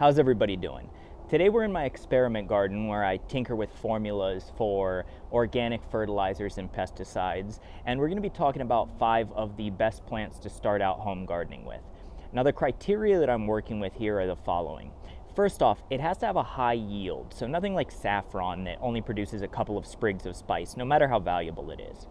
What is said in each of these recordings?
How's everybody doing? Today we're in my experiment garden where I tinker with formulas for organic fertilizers and pesticides, and we're going to be talking about 5 of the best plants to start out home gardening with. Now the criteria that I'm working with here are the following. First off, it has to have a high yield, so nothing like saffron that only produces a couple of sprigs of spice, no matter how valuable it is.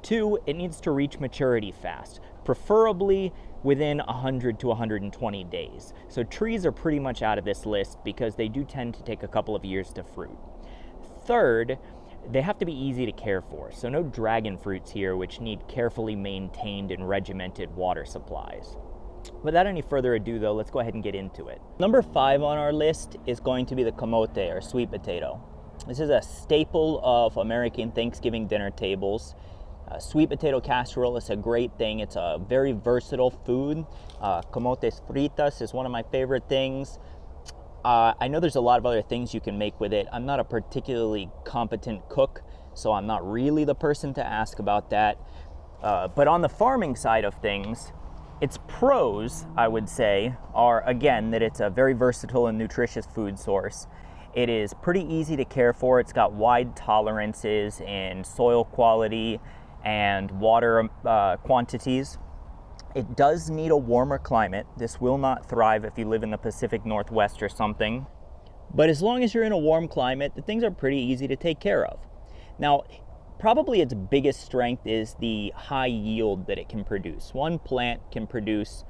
2, it needs to reach maturity fast, preferably within 100 to 120 days. So trees are pretty much out of this list because they do tend to take a couple of years to fruit. Third, they have to be easy to care for, so no dragon fruits here, which need carefully maintained and regimented water supplies. Without any further ado though, let's go ahead and get into it. Number 5 on our list is going to be the camote, or sweet potato. This is a staple of American Thanksgiving dinner tables. Sweet potato casserole is a great thing. It's a very versatile food. Camotes fritas is one of my favorite things. I know there's a lot of other things you can make with it. I'm not a particularly competent cook, so I'm not really the person to ask about that. But on the farming side of things, its pros, I would say, are again that it's a very versatile and nutritious food source. It is pretty easy to care for. It's got wide tolerances in soil quality and water quantities. It does need a warmer climate. This will not thrive if you live in the Pacific Northwest or something. But as long as you're in a warm climate, the things are pretty easy to take care of. Now, probably its biggest strength is the high yield that it can produce. One plant can produce,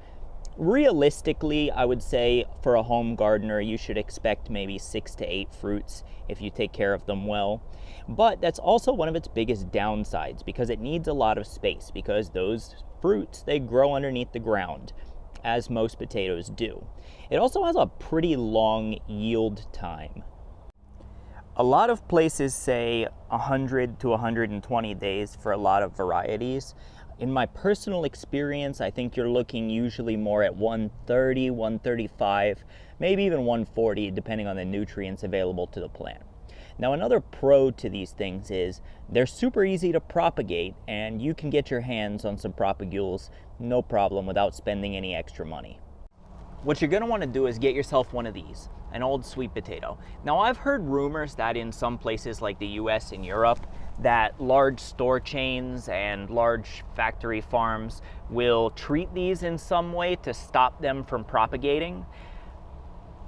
realistically, I would say for a home gardener, you should expect maybe 6 to 8 fruits if you take care of them well. But that's also one of its biggest downsides because it needs a lot of space, because those fruits, they grow underneath the ground, as most potatoes do. It also has a pretty long yield time. A lot of places say 100 to 120 days for a lot of varieties. In my personal experience, I think you're looking usually more at 130, 135, maybe even 140, depending on the nutrients available to the plant. Now, another pro to these things is they're super easy to propagate, and you can get your hands on some Propagules no problem without spending any extra money. What you're going to want to do is get yourself one of these, an old sweet potato. Now, I've heard rumors that in some places like the US and Europe, that large store chains and large factory farms will treat these in some way to stop them from propagating.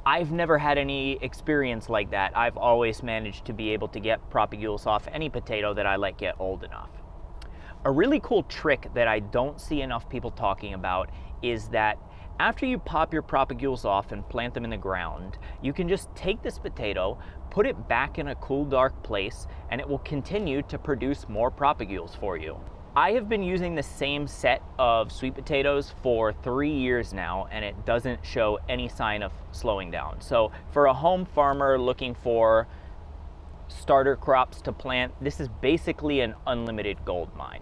I've never had any experience like that. I've always managed to be able to get Propagules off any potato that I let get old enough. A really cool trick that I don't see enough people talking about is that after you pop your Propagules off and plant them in the ground, you can just take this potato, put it back in a cool, dark place, and it will continue to produce more Propagules for you. I have been using the same set of sweet potatoes for 3 years now, and it doesn't show any sign of slowing down. So for a home farmer looking for starter crops to plant, this is basically an unlimited gold mine.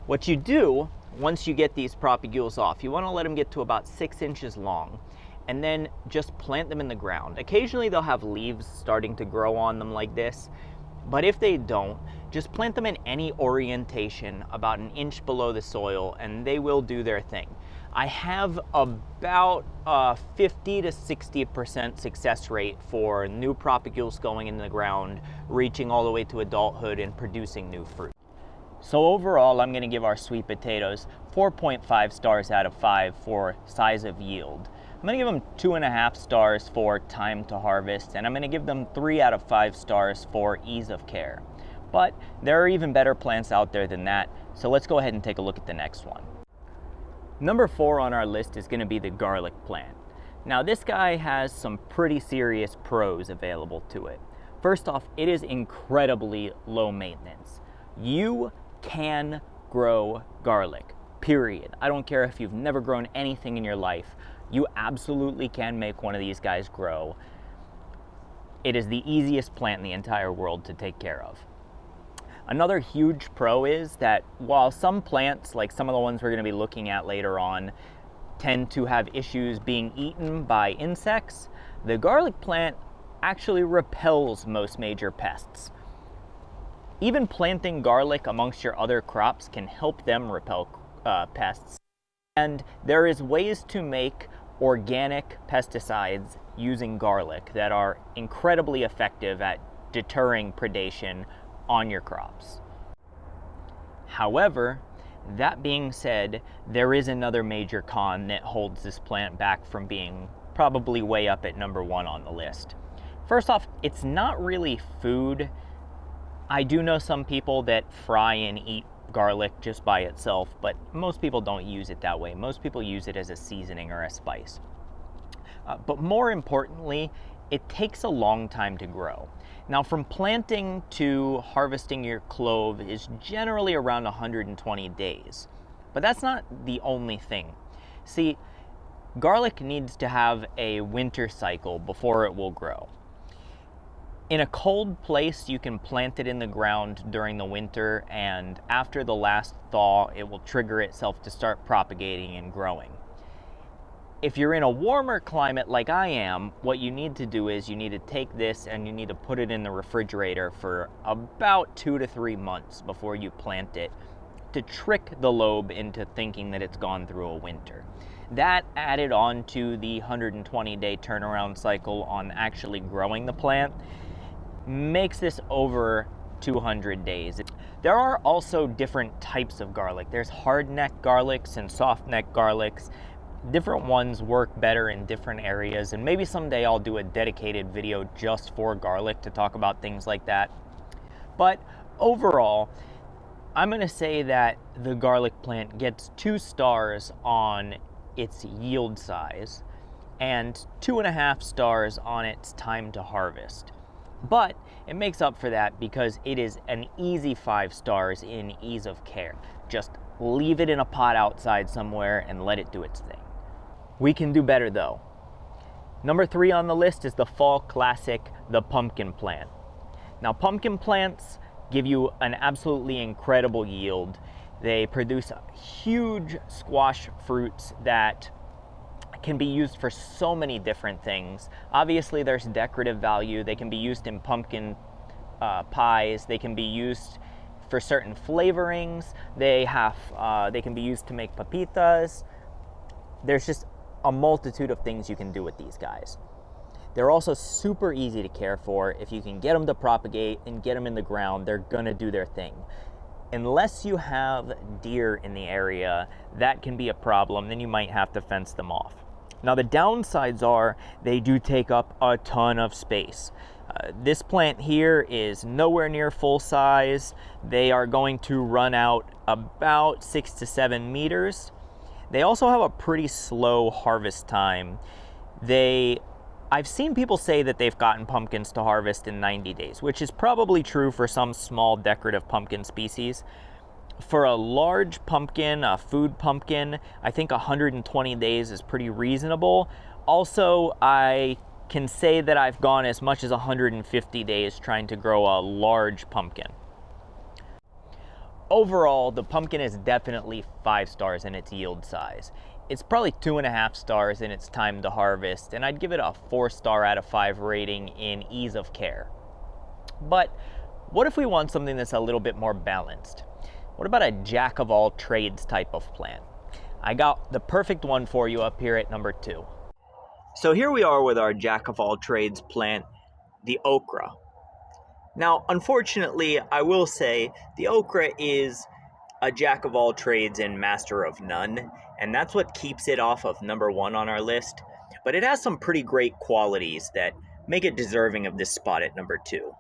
What you do once you get these Propagules off, you want to let them get to about 6 inches long, and then just plant them in the ground. Occasionally they'll have leaves starting to grow on them like this, but if they don't, just plant them in any orientation about 1 inch below the soil, and they will do their thing. I have about a 50 to 60% success rate for new Propagules going in the ground, reaching all the way to adulthood and producing new fruit. So overall, I'm going to give our sweet potatoes 4.5 stars out of 5 for size of yield. I'm going to give them 2.5 stars for time to harvest, and I'm going to give them 3 out of 5 stars for ease of care. But there are even better plants out there than that, so let's go ahead and take a look at the next one. Number 4 on our list is going to be the garlic plant. Now this guy has some pretty serious pros available to it. First off, it is incredibly low maintenance. You can grow garlic, period. I don't care if you've never grown anything in your life. You absolutely can make one of these guys grow. It is the easiest plant in the entire world to take care of. Another huge pro is that while some plants, like some of the ones we're going to be looking at later on, tend to have issues being eaten by insects, the garlic plant actually repels most major pests. Even planting garlic amongst your other crops can help them repel pests. And there is ways to make organic pesticides using garlic that are incredibly effective at deterring predation on your crops. However, that being said, there is another major con that holds this plant back from being probably way up at number 1 on the list. First off, it's not really food. I do know some people that fry and eat garlic just by itself, but most people don't use it that way. Most people use it as a seasoning or a spice. But more importantly, it takes a long time to grow. Now, from planting to harvesting your clove is generally around 120 days. But that's not the only thing. See, garlic needs to have a winter cycle before it will grow. In a cold place, you can plant it in the ground during the winter, and after the last thaw, it will trigger itself to start propagating and growing. If you're in a warmer climate like I am, what you need to do is you need to take this and you need to put it in the refrigerator for about 2 to 3 months before you plant it to trick the lobe into thinking that it's gone through a winter. That added on to the 120-day turnaround cycle on actually growing the plant makes this over 200 days. There are also different types of garlic. There's hard neck garlics and soft neck garlics. Different ones work better in different areas, and maybe someday I'll do a dedicated video just for garlic to talk about things like that. But overall, I'm going to say that the garlic plant gets 2 stars on its yield size and 2.5 stars on its time to harvest. But it makes up for that because it is an easy 5 stars in ease of care. Just leave it in a pot outside somewhere and let it do its thing. We can do better though. Number 3 on the list is the fall classic, the pumpkin plant. Now, pumpkin plants give you an absolutely incredible yield. They produce huge squash fruits that can be used for so many different things. Obviously, there's decorative value. They can be used in pumpkin pies. They can be used for certain flavorings. They can be used to make papitas. There's just a multitude of things you can do with these guys. They're also super easy to care for. If you can get them to propagate and get them in the ground, they're gonna do their thing. Unless you have deer in the area, that can be a problem. Then you might have to fence them off. Now, the downsides are they do take up a ton of space. This plant here is nowhere near full size. They are going to run out about 6 to 7 meters. They also have a pretty slow harvest time. I've seen people say that they've gotten pumpkins to harvest in 90 days, which is probably true for some small decorative pumpkin species. For a large pumpkin, a food pumpkin, I think 120 days is pretty reasonable. Also, I can say that I've gone as much as 150 days trying to grow a large pumpkin. Overall, the pumpkin is definitely 5 stars in its yield size. It's probably 2.5 stars in its time to harvest, and I'd give it a 4-star out of 5 rating in ease of care. But what if we want something that's a little bit more balanced? What about a jack of all trades type of plant? I got the perfect one for you up here at number 2. So here we are with our jack of all trades plant, the okra. Now, unfortunately, I will say the okra is a jack of all trades and master of none, and that's what keeps it off of number 1 on our list. But it has some pretty great qualities that make it deserving of this spot at number 2.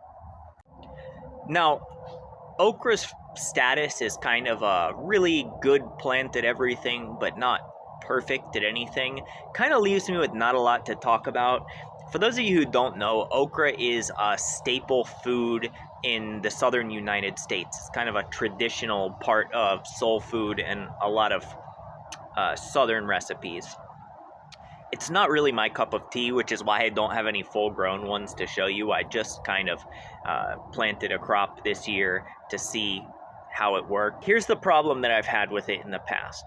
Now, okra's status is kind of a really good plant at everything, but not perfect at anything. Kind of leaves me with not a lot to talk about. For those of you who don't know, okra is a staple food in the southern United States. It's kind of a traditional part of soul food and a lot of southern recipes. It's not really my cup of tea, which is why I don't have any full-grown ones to show you. I just kind of planted a crop this year to see how it worked. Here's the problem that I've had with it in the past.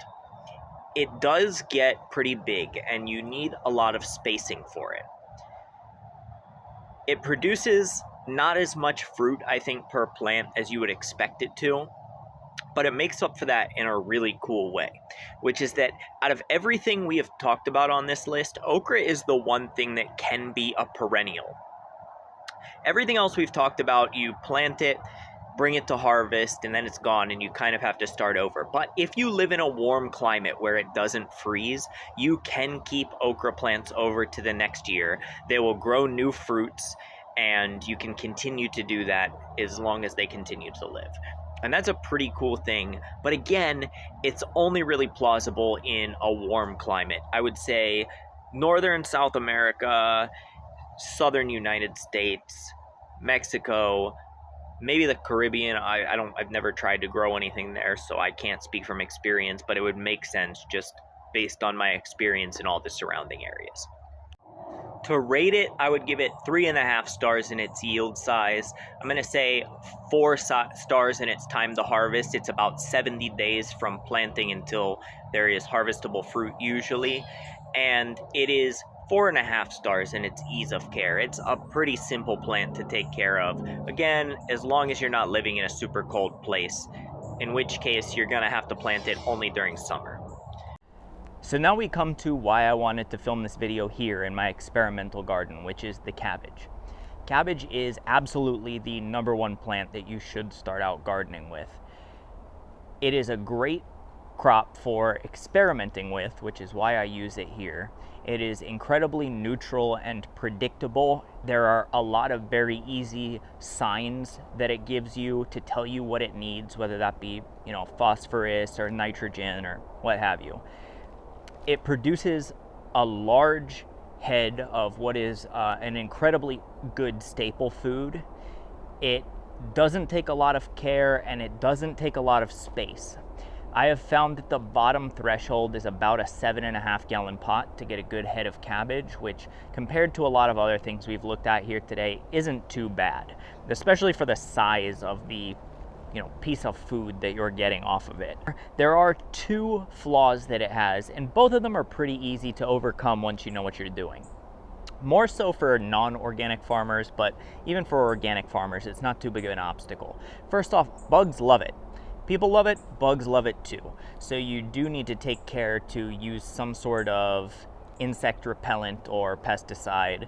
It does get pretty big, and you need a lot of spacing for it. It produces not as much fruit, I think, per plant as you would expect it to, but it makes up for that in a really cool way, which is that out of everything we have talked about on this list, okra is the one thing that can be a perennial. Everything else we've talked about, you plant it, bring it to harvest, and then it's gone and you kind of have to start over. But if you live in a warm climate where it doesn't freeze, you can keep okra plants over to the next year. They will grow new fruits, and you can continue to do that as long as they continue to live. And that's a pretty cool thing. But again, it's only really plausible in a warm climate. I would say northern South America, southern United States, Mexico, maybe the Caribbean. I've never tried to grow anything there, so I can't speak from experience, but it would make sense just based on my experience in all the surrounding areas. To rate it, I would give it 3.5 stars in its yield size. I'm going to say 4 stars in its time to harvest. It's about 70 days from planting until there is harvestable fruit usually. And it is 4.5 stars in its ease of care. It's a pretty simple plant to take care of. Again, as long as you're not living in a super cold place, in which case you're going to have to plant it only during summer. So now we come to why I wanted to film this video here in my experimental garden, which is the cabbage. Cabbage is absolutely the #1 plant that you should start out gardening with. It is a great crop for experimenting with, which is why I use it here. It is incredibly neutral and predictable. There are a lot of very easy signs that it gives you to tell you what it needs, whether that be, phosphorus or nitrogen or what have you. It produces a large head of what is an incredibly good staple food. It doesn't take a lot of care, and it doesn't take a lot of space. I have found that the bottom threshold is about a 7.5 gallon pot to get a good head of cabbage, which compared to a lot of other things we've looked at here today isn't too bad, especially for the size of the piece of food that you're getting off of it. There are 2 flaws that it has, and both of them are pretty easy to overcome once you know what you're doing. More so for non-organic farmers, but even for organic farmers, it's not too big of an obstacle. First off, bugs love it. People love it, bugs love it too. So you do need to take care to use some sort of insect repellent or pesticide.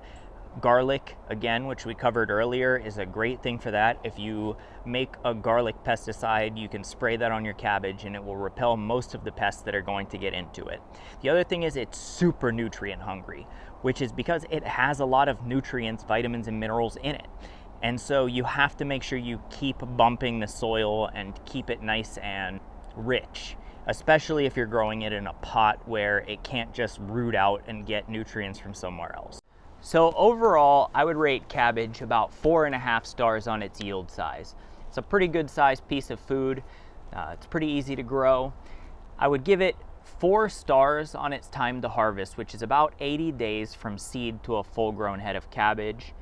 Garlic, again, which we covered earlier, is a great thing for that. If you make a garlic pesticide, you can spray that on your cabbage and it will repel most of the pests that are going to get into it. The other thing is it's super nutrient hungry, which is because it has a lot of nutrients, vitamins, and minerals in it. And so you have to make sure you keep bumping the soil and keep it nice and rich, especially if you're growing it in a pot where it can't just root out and get nutrients from somewhere else. So overall, I would rate cabbage about 4.5 stars on its yield size. It's a pretty good sized piece of food. It's pretty easy to grow. I would give it 4 stars on its time to harvest, which is about 80 days from seed to a full-grown head of cabbage.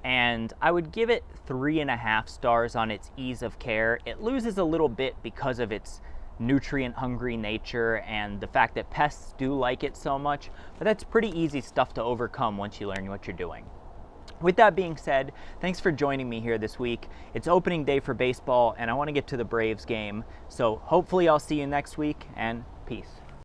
And I would give it 3.5 stars on its ease of care. It loses a little bit because of its nutrient-hungry nature and the fact that pests do like it so much, but that's pretty easy stuff to overcome once you learn what you're doing. With that being said, thanks for joining me here this week. It's opening day for baseball, and I want to get to the Braves game, so hopefully I'll see you next week, and peace.